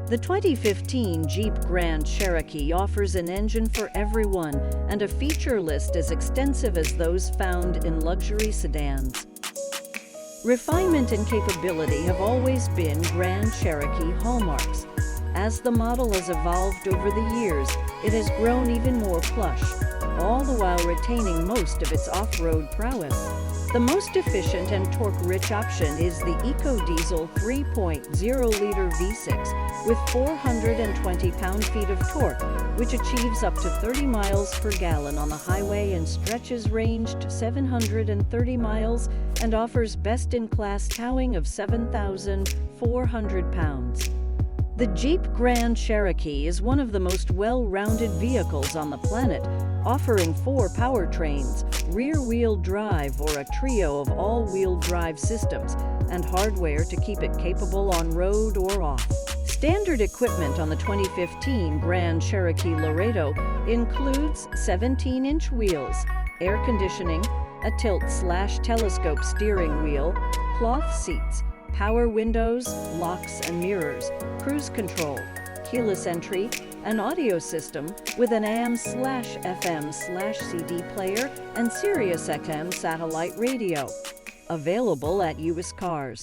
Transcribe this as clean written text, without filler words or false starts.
The 2015 Jeep Grand Cherokee offers an engine for everyone and a feature list as extensive as those found in luxury sedans. Refinement and capability have always been Grand Cherokee hallmarks. As the model has evolved over the years, it has grown even more plush, all the while retaining most of its off-road prowess. The most efficient and torque-rich option is the EcoDiesel 3.0-liter V6 with 420 pound-feet of torque, which achieves up to 30 miles per gallon on the highway and stretches range to 730 miles and offers best-in-class towing of 7,400 pounds. The Jeep Grand Cherokee is one of the most well-rounded vehicles on the planet, offering 4 powertrains, rear-wheel drive or a trio of all-wheel drive systems, and hardware to keep it capable on road or off. Standard equipment on the 2015 Grand Cherokee Laredo includes 17-inch wheels, air conditioning, a tilt/telescope steering wheel, cloth seats, power windows, locks and mirrors, cruise control, keyless entry, an audio system with an AM/FM/CD player and Sirius XM satellite radio. Available at US Cars.